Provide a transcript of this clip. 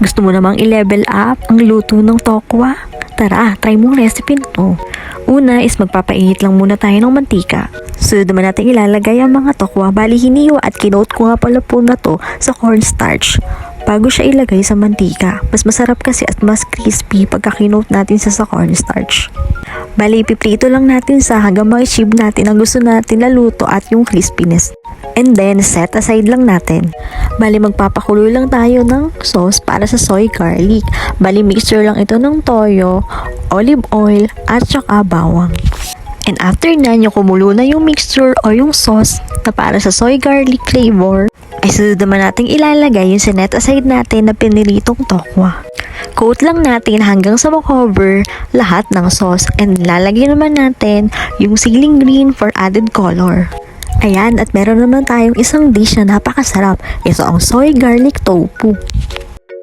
Gusto mo namang i-level up ang luto ng tokwa? Tara, try mo ang recipe nito. Una is magpapainit lang muna tayo ng mantika. Sunod naman natin ilalagay ang mga tokwa. Bali hiniwa at kinote ko nga pala po na to sa cornstarch bago siya ilagay sa mantika. Mas masarap kasi at mas crispy pagka kinote natin sa cornstarch. Bali ipiprito lang natin sa hanggang ma-achieve natin ang gusto natin na luto at yung crispiness. And then, set aside lang natin. Bali, magpapakulo lang tayo ng sauce para sa soy garlic. Bali, mixture lang ito ng toyo, olive oil, at saka bawang. And after nan, yung kumulo na yung mixture o yung sauce na para sa soy garlic flavor, ay sunod naman natin ilalagay yung sinet aside natin na pinilitong tokwa. Coat lang natin hanggang sa makover lahat ng sauce and lalagay naman natin yung ceiling green for added color. Ayan, at meron naman tayong isang dish na napakasarap. Ito ang soy garlic tofu.